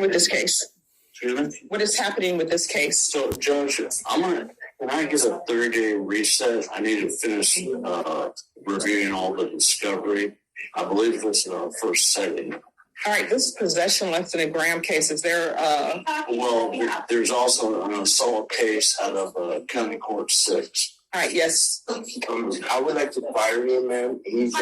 with this case? Excuse me? What is happening with this case? So, Judge, can I get a 30-day reset? I need to finish reviewing all the discovery. I believe this is our first setting. All right, this is possession less than a gram case. Is there Well, there's also an assault case out of County Court 6. all right, yes. I would like to fire him, ma'am. He's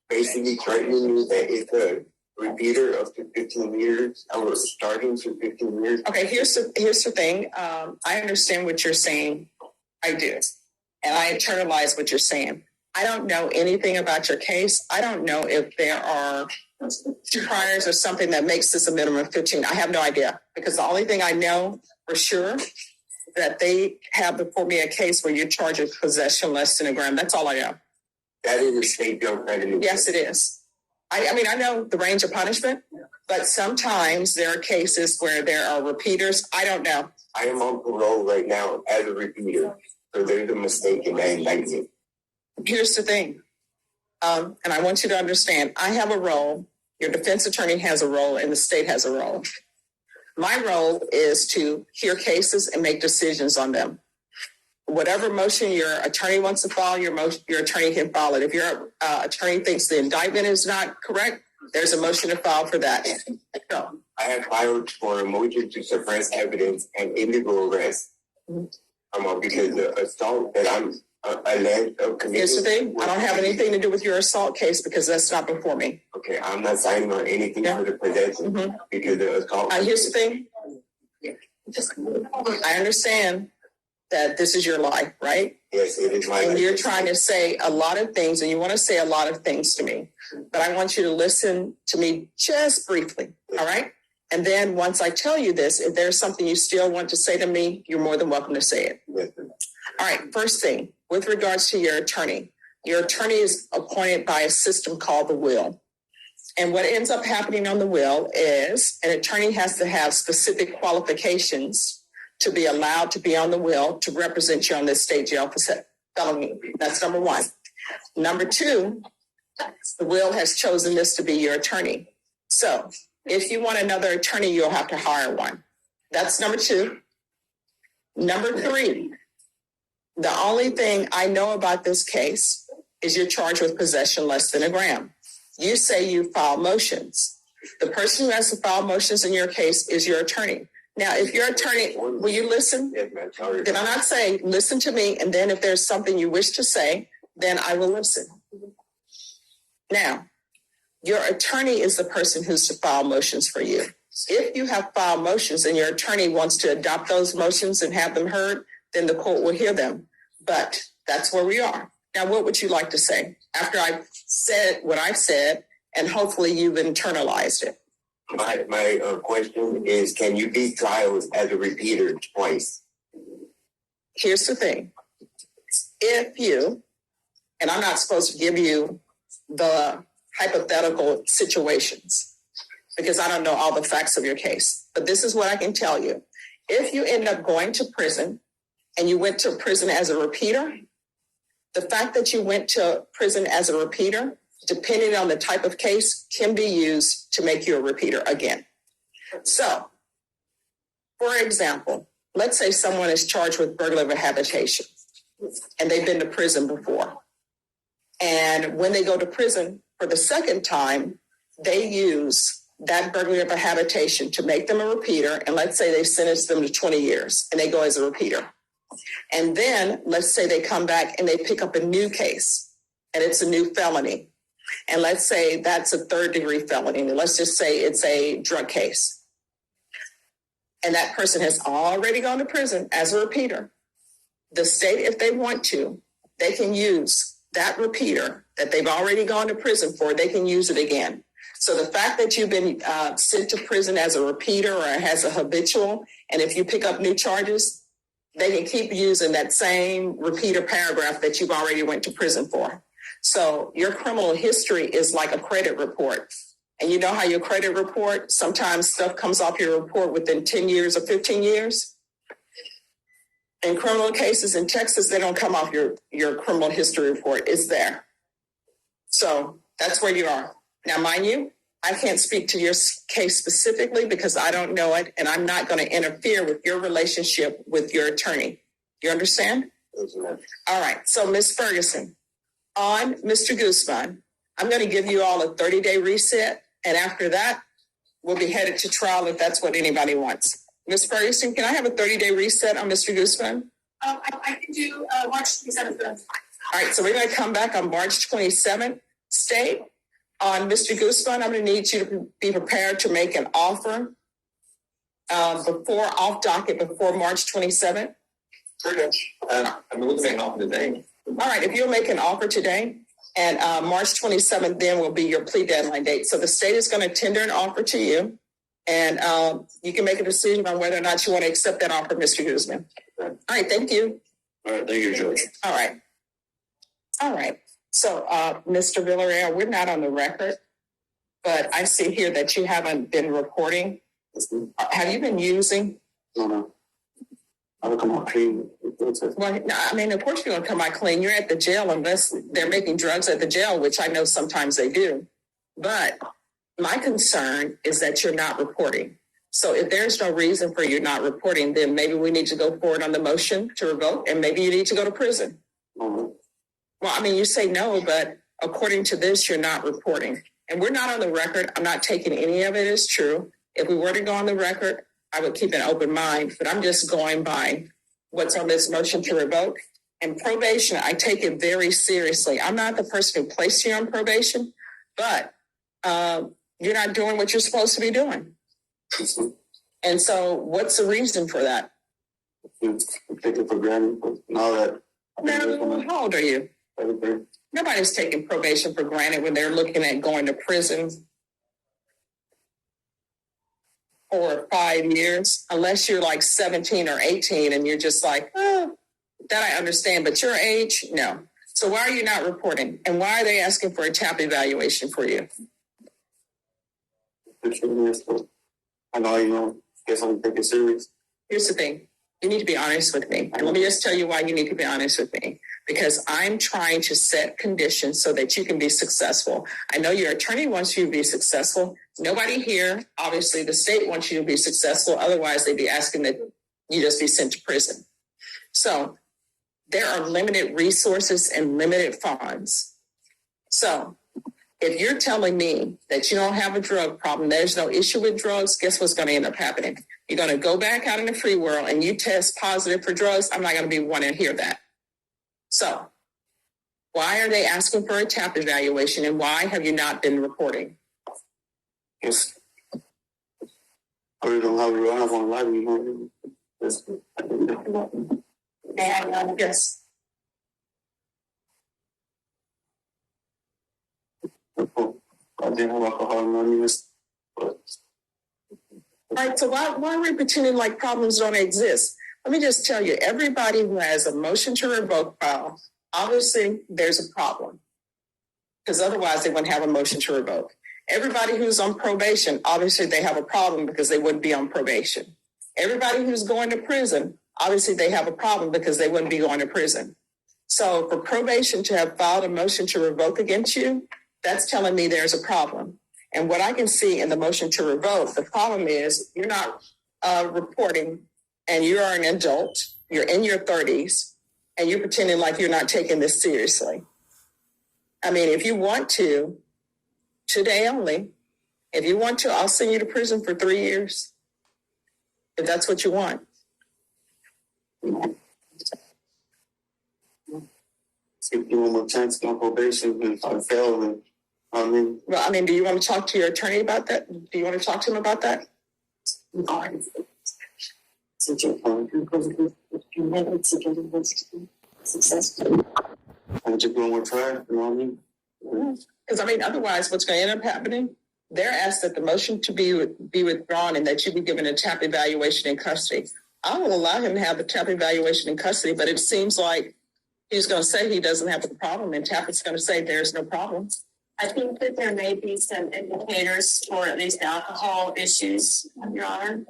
basically threatening me that it's a repeater of the 15 years. I was starting for 15 years. Okay, here's the thing. I understand what you're saying. I do. And I internalize what you're saying. I don't know anything about your case. I don't know if there are priors or something that makes this a minimum of 15. I have no idea, because the only thing I know for sure that they have before me a case where you're charged with possession less than a gram. That's all I know. That is a state drug crediting. Yes, it is. I mean, I know the range of punishment, but sometimes there are cases where there are repeaters. I don't know. I am on parole right now as a repeater. So there's a mistake in that indictment. Here's the thing. And I want you to understand, I have a role. Your defense attorney has a role, and the state has a role. My role is to hear cases and make decisions on them. Whatever motion your attorney wants to file, your attorney can file it. If your attorney thinks the indictment is not correct, there's a motion to file for that. So, I have filed for a motion to suppress evidence and illegal arrest. Because the assault that I'm alleged of committing. here's the thing. I don't have anything to do with your assault case because that's not before me. Okay, I'm not signing on anything for the possession because the assault. Here's the thing. I understand that this is your life, right? Yes, it is my life. And you're trying to say a lot of things, and you want to say a lot of things to me. But I want you to listen to me just briefly, all right? And then once I tell you this, if there's something you still want to say to me, you're more than welcome to say it. Yes, sir. All right, first thing, with regards to your attorney is appointed by a system called the will. And what ends up happening on the will is an attorney has to have specific qualifications to be allowed to be on the will to represent you on this state jail for felony. That's number one. Number two, the will has chosen this to be your attorney. So if you want another attorney, you'll have to hire one. That's number two. Number three, the only thing I know about this case is you're charged with possession less than a gram. You say you file motions. The person who has to file motions in your case is your attorney. Now, if your attorney, will you listen? Yes, ma'am. Sorry. Then I'm not saying listen to me, and then if there's something you wish to say, then I will listen. Now, your attorney is the person who's to file motions for you. If you have filed motions and your attorney wants to adopt those motions and have them heard, then the court will hear them. But that's where we are. Now, what would you like to say after I've said what I've said, and hopefully you've internalized it? My question is, can you be trialed as a repeater twice? Here's the thing. If you, and I'm not supposed to give you the hypothetical situations because I don't know all the facts of your case, but this is what I can tell you. If you end up going to prison and you went to prison as a repeater, the fact that you went to prison as a repeater, depending on the type of case, can be used to make you a repeater again. So, for example, let's say someone is charged with burglary habitation and they've been to prison before. And when they go to prison for the second time, they use that burglary of a habitation to make them a repeater. And let's say they sentence them to 20 years and they go as a repeater. And then let's say they come back and they pick up a new case and it's a new felony. And let's say that's a third-degree felony. And let's just say it's a drug case. And that person has already gone to prison as a repeater. The state, if they want to, they can use that repeater that they've already gone to prison for. They can use it again. So the fact that you've been sent to prison as a repeater or as a habitual, and if you pick up new charges, they can keep using that same repeater paragraph that you've already went to prison for. So your criminal history is like a credit report. And you know how your credit report, sometimes stuff comes off your report within 10 years or 15 years? In criminal cases in Texas, they don't come off your criminal history report. It's there. So that's where you are. Now, mind you, I can't speak to your case specifically because I don't know it, and I'm not going to interfere with your relationship with your attorney. You understand? Yes, ma'am. All right. So, Ms. Ferguson, on Mr. Guzman, I'm going to give you all a 30-day reset, and after that, we'll be headed to trial if that's what anybody wants. Ms. Ferguson, can I have a 30-day reset on Mr. Guzman? I can do March 27th. All right, so we're going to come back on March 27th. State, on Mr. Guzman, I'm going to need you to be prepared to make an offer off docket before March 27th. I'm looking at an offer today. All right, if you'll make an offer today, and March 27th then will be your plea deadline date. So the state is going to tender an offer to you, and you can make a decision on whether or not you want to accept that offer, Mr. Guzman. All right, thank you. All right, thank you, Judge. All right. All right. So, Mr. Villarreal, we're not on the record, but I see here that you haven't been reporting. Have you been using? No. I'll come out clean. Well, no, I mean, of course you're going to come out clean. You're at the jail unless they're making drugs at the jail, which I know sometimes they do. But my concern is that you're not reporting. So if there's no reason for you not reporting, then maybe we need to go forward on the motion to revoke, and maybe you need to go to prison. Well, I mean, you say no, but according to this, you're not reporting. And we're not on the record. I'm not taking any of it as true. If we were to go on the record, I would keep an open mind, but I'm just going by what's on this motion to revoke. And probation, I take it very seriously. I'm not the person who placed you on probation, but you're not doing what you're supposed to be doing. And so what's the reason for that? Take it for granted. Now that No, how old are you? everything. Nobody's taking probation for granted when they're looking at going to prison for 5 years, unless you're like 17 or 18 and you're just like, oh, that I understand, but your age, no. So why are you not reporting? And why are they asking for a TAP evaluation for you? I know, guess I'm taking it serious. Here's the thing. You need to be honest with me. And let me just tell you why you need to be honest with me. Because I'm trying to set conditions so that you can be successful. I know your attorney wants you to be successful. Nobody here, obviously the state wants you to be successful. Otherwise, they'd be asking that you just be sent to prison. So there are limited resources and limited funds. So if you're telling me that you don't have a drug problem, there's no issue with drugs, guess what's going to end up happening? You're going to go back out in the free world and you test positive for drugs. I'm not going to be wanting to hear that. So why are they asking for a TAP evaluation, and why have you not been reporting? Yes. I really don't have a run up on life, Yes. I didn't have alcohol anonymous, but All right, so why are we pretending like problems don't exist? Let me just tell you, everybody who has a motion to revoke file, obviously there's a problem, because otherwise they wouldn't have a motion to revoke. Everybody who's on probation, obviously they have a problem because they wouldn't be on probation. Everybody who's going to prison, obviously they have a problem because they wouldn't be going to prison. So for probation to have filed a motion to revoke against you, that's telling me there's a problem. And what I can see in the motion to revoke, the problem is you're not reporting, and you are an adult, you're in your 30s, and you're pretending like you're not taking this seriously. I mean, if you want to, today only, if you want to, I'll send you to prison for 3 years, if that's what you want. give you one more chance on probation. If I fail, then Well, I mean, do you want to talk to your attorney about that? Do you want to talk to him about that? Successful. I'm just doing one try. You know what I mean? Because, I mean, otherwise, what's going to end up happening? They're asked that the motion to be withdrawn and that you be given a TAP evaluation in custody. I will allow him to have the TAP evaluation in custody, but it seems like he's going to say he doesn't have a problem, and TAP is going to say there's no problem. I think that there may be some indicators for at least alcohol issues, Your Honor.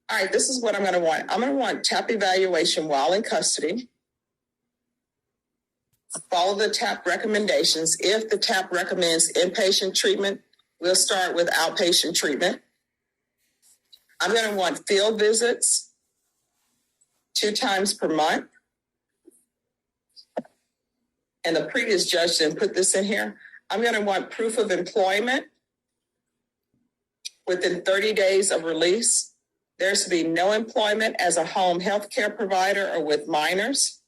All right, this is what I'm going to want. I'm going to want TAP evaluation while in custody. Follow the TAP recommendations. If the TAP recommends inpatient treatment, We'll start with outpatient treatment. I'm going to want field visits 2 times per month. And the previous judge didn't put this in here. I'm going to want proof of employment within 30 days of release. There's to be no employment as a home health care provider or with minors.